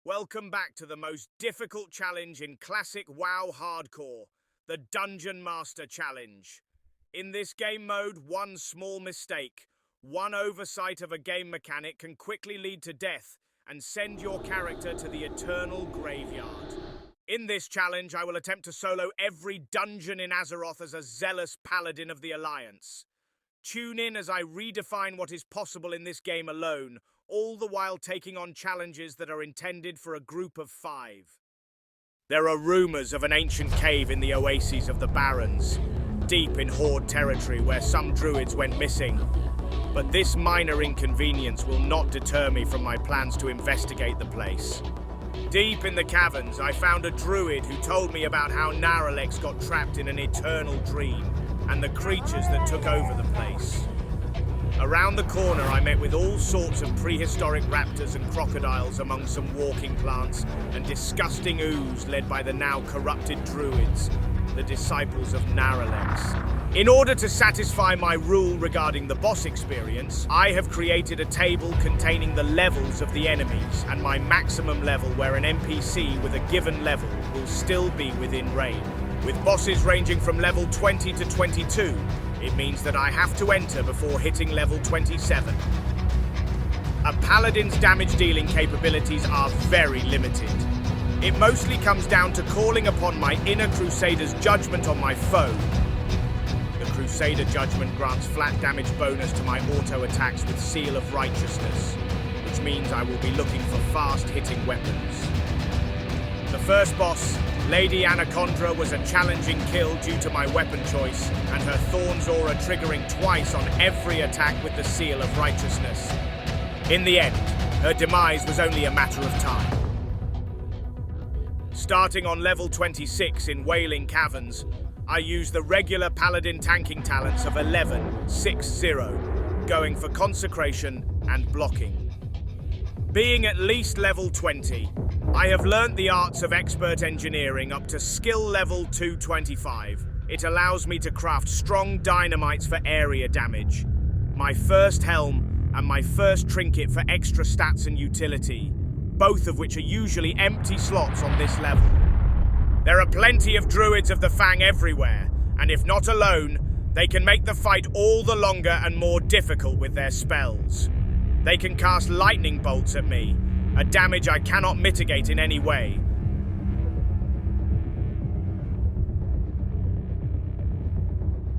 Welcome back to the most difficult challenge in classic WoW hardcore, the Dungeon Master Challenge. In this game mode, one small mistake, one oversight of a game mechanic can quickly lead to death and send your character to the eternal graveyard. In this challenge, I will attempt to solo every dungeon in Azeroth as a zealous paladin of the Alliance. Tune in as I redefine what is possible in this game alone, all the while taking on challenges that are intended for a group of 5. There are rumors of an ancient cave in the oases of the Barrens, deep in Horde territory where some druids went missing. But this minor inconvenience will not deter me from my plans to investigate the place. Deep in the caverns, I found a druid who told me about how Naralex got trapped in an eternal dream and the creatures that took over the place. Around the corner, I met with all sorts of prehistoric raptors and crocodiles among some walking plants and disgusting ooze led by the now corrupted druids, the disciples of Naralex. In order to satisfy my rule regarding the boss experience, I have created a table containing the levels of the enemies and my maximum level where an NPC with a given level will still be within range. With bosses ranging from level 20 to 22, it means that I have to enter before hitting level 27. A paladin's damage-dealing capabilities are very limited. It mostly comes down to calling upon my inner Crusader's judgment on my foe. The Crusader judgment grants flat damage bonus to my auto attacks with Seal of Righteousness, which means I will be looking for fast-hitting weapons. The first boss, Lady Anacondra, was a challenging kill due to my weapon choice and her Thorns aura triggering twice on every attack with the Seal of Righteousness. In the end, her demise was only a matter of time. Starting on level 26 in Wailing Caverns, I used the regular paladin tanking talents of 11-6-0, going for consecration and blocking. Being at least level 20, I have learnt the arts of expert engineering up to skill level 225. It allows me to craft strong dynamites for area damage, my first helm, and my first trinket for extra stats and utility, both of which are usually empty slots on this level. There are plenty of druids of the Fang everywhere, and if not alone, they can make the fight all the longer and more difficult with their spells. They can cast lightning bolts at me, a damage I cannot mitigate in any way.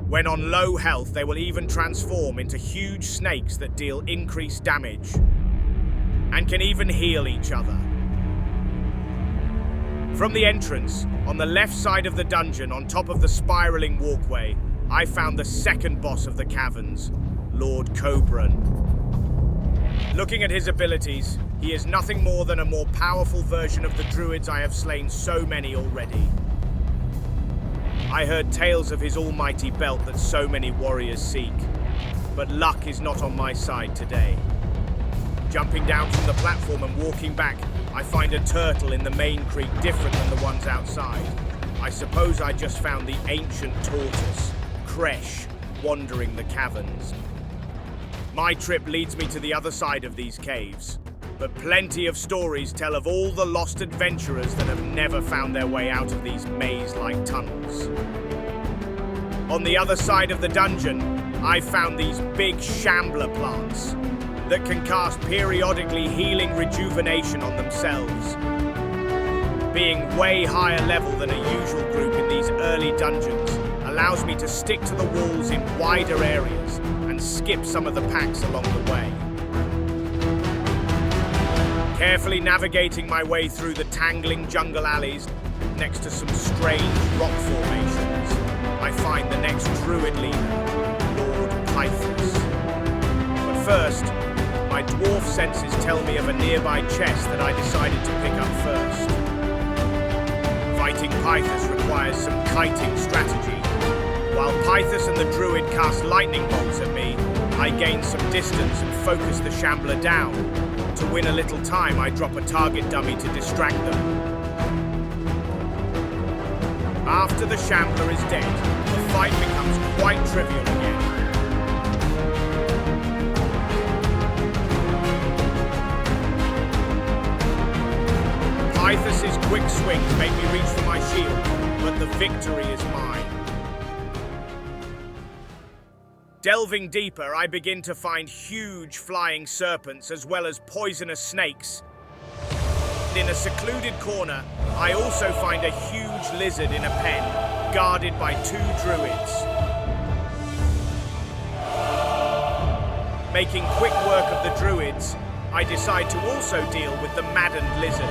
When on low health, they will even transform into huge snakes that deal increased damage, and can even heal each other. From the entrance, on the left side of the dungeon on top of the spiraling walkway, I found the second boss of the caverns, Lord Cobran. Looking at his abilities, he is nothing more than a more powerful version of the druids I have slain so many already. I heard tales of his almighty belt that so many warriors seek, but luck is not on my side today. Jumping down from the platform and walking back, I find a turtle in the main creek different than the ones outside. I suppose I just found the ancient tortoise, Kresh, wandering the caverns. My trip leads me to the other side of these caves, but plenty of stories tell of all the lost adventurers that have never found their way out of these maze-like tunnels. On the other side of the dungeon, I found these big shambler plants that can cast periodically healing rejuvenation on themselves. Being way higher level than a usual group in these early dungeons allows me to stick to the walls in wider areas and skip some of the packs along the way. Carefully navigating my way through the tangling jungle alleys next to some strange rock formations, I find the next druid leader, Lord Pythos. But first, my dwarf senses tell me of a nearby chest that I decided to pick up first. Fighting Pythos requires some kiting strategy. While Pythos and the druid cast lightning bolts at me, I gain some distance and focus the shambler down. To win a little time, I drop a target dummy to distract them. After the shambler is dead, the fight becomes quite trivial again. Ithas's quick swings make me reach for my shield, but the victory is mine. Delving deeper, I begin to find huge flying serpents as well as poisonous snakes. In a secluded corner, I also find a huge lizard in a pen, guarded by 2 druids. Making quick work of the druids, I decide to also deal with the maddened lizard.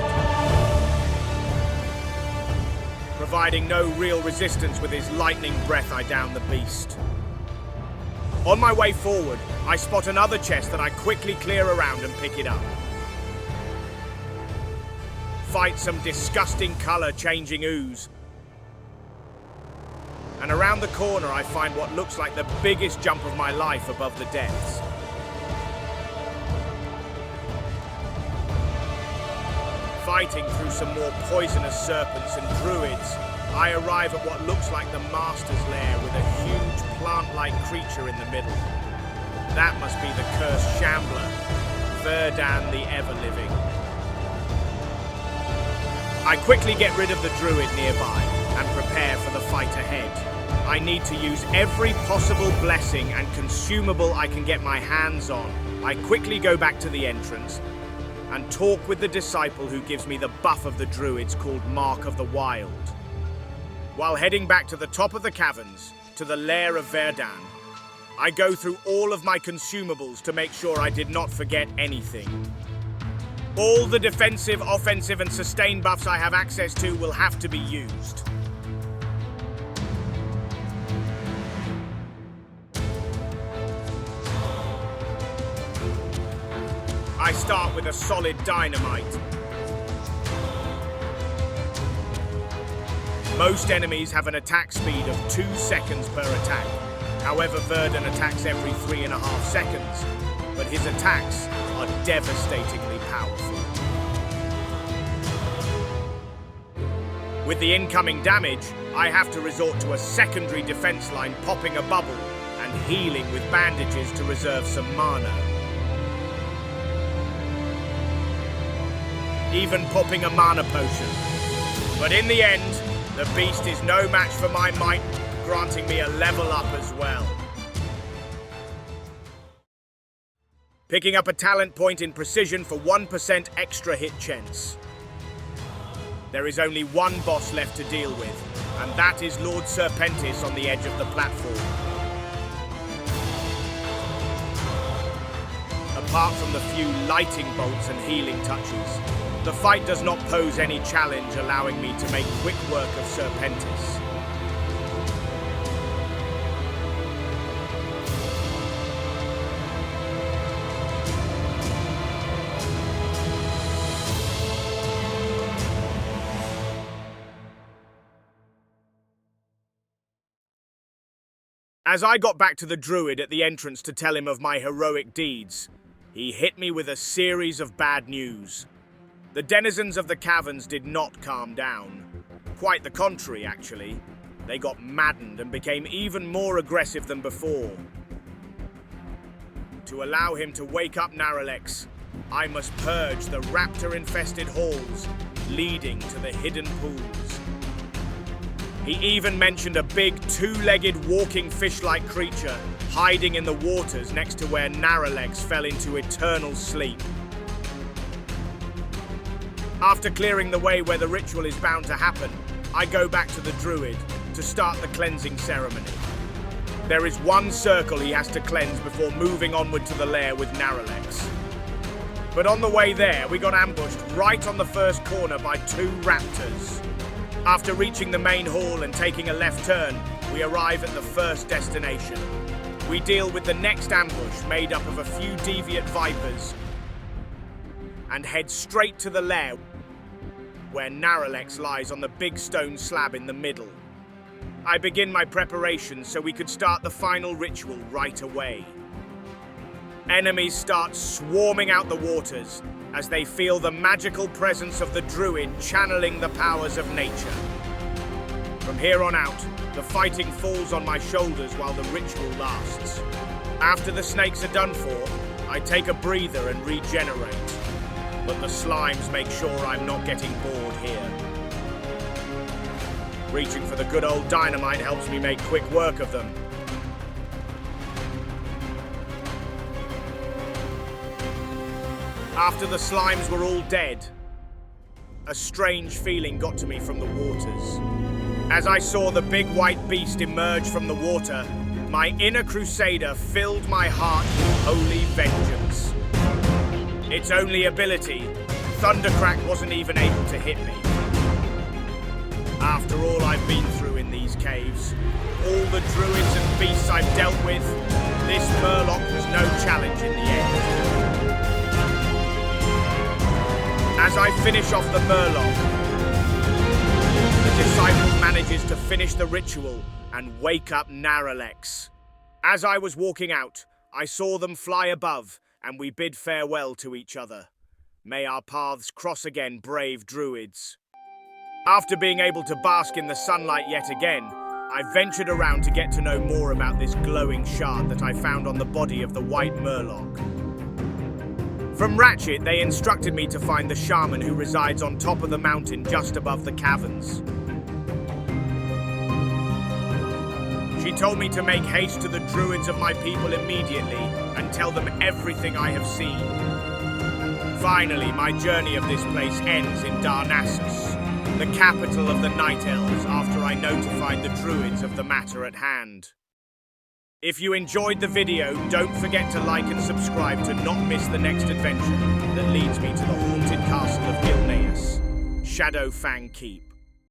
Providing no real resistance with his lightning breath, I down the beast. On my way forward, I spot another chest that I quickly clear around and pick it up. Fight some disgusting color-changing ooze. And around the corner I find what looks like the biggest jump of my life above the depths. Fighting through some more poisonous serpents and druids, I arrive at what looks like the Master's Lair with a huge plant-like creature in the middle. That must be the cursed shambler, Verdan the Ever-Living. I quickly get rid of the druid nearby and prepare for the fight ahead. I need to use every possible blessing and consumable I can get my hands on. I quickly go back to the entrance and talk with the disciple who gives me the buff of the druids called Mark of the Wild. While heading back to the top of the caverns, to the lair of Verdan, I go through all of my consumables to make sure I did not forget anything. All the defensive, offensive, and sustain buffs I have access to will have to be used. I start with a solid dynamite. Most enemies have an attack speed of 2 seconds per attack. However, Verdan attacks every 3.5 seconds, but his attacks are devastatingly powerful. With the incoming damage, I have to resort to a secondary defense line, popping a bubble and healing with bandages to reserve some mana. Even popping a mana potion. But in the end, the beast is no match for my might, granting me a level up as well. Picking up a talent point in precision for 1% extra hit chance. There is only one boss left to deal with, and that is Lord Serpentis on the edge of the platform. Apart from the few lighting bolts and healing touches, the fight does not pose any challenge, allowing me to make quick work of Serpentis. As I got back to the druid at the entrance to tell him of my heroic deeds, he hit me with a series of bad news. The denizens of the caverns did not calm down. Quite the contrary, actually. They got maddened and became even more aggressive than before. To allow him to wake up Naralex, I must purge the raptor-infested halls leading to the hidden pools. He even mentioned a big 2-legged walking fish-like creature hiding in the waters next to where Naralex fell into eternal sleep. After clearing the way where the ritual is bound to happen, I go back to the druid to start the cleansing ceremony. There is one circle he has to cleanse before moving onward to the lair with Naralex. But on the way there, we got ambushed right on the first corner by 2 raptors. After reaching the main hall and taking a left turn, we arrive at the first destination. We deal with the next ambush made up of a few deviant vipers and head straight to the lair where Naralex lies on the big stone slab in the middle. I begin my preparations so we could start the final ritual right away. Enemies start swarming out the waters as they feel the magical presence of the druid channeling the powers of nature. From here on out, the fighting falls on my shoulders while the ritual lasts. After the snakes are done for, I take a breather and regenerate. but the slimes make sure I'm not getting bored here. Reaching for the good old dynamite helps me make quick work of them. After the slimes were all dead, a strange feeling got to me from the waters. As I saw the big white beast emerge from the water, my inner crusader filled my heart with holy vengeance. Its only ability, Thundercrack, wasn't even able to hit me. After all I've been through in these caves, all the druids and beasts I've dealt with, this Murloc was no challenge in the end. As I finish off the Murloc, the disciple manages to finish the ritual and wake up Naralex. As I was walking out, I saw them fly above, and we bid farewell to each other. May our paths cross again, brave druids. After being able to bask in the sunlight yet again, I ventured around to get to know more about this glowing shard that I found on the body of the white Murloc. From Ratchet, they instructed me to find the shaman who resides on top of the mountain just above the caverns. She told me to make haste to the druids of my people immediately and tell them everything I have seen. Finally, my journey of this place ends in Darnassus, the capital of the Night Elves, after I notified the druids of the matter at hand. If you enjoyed the video, don't forget to like and subscribe to not miss the next adventure that leads me to the haunted castle of Gilneas, Shadowfang Keep.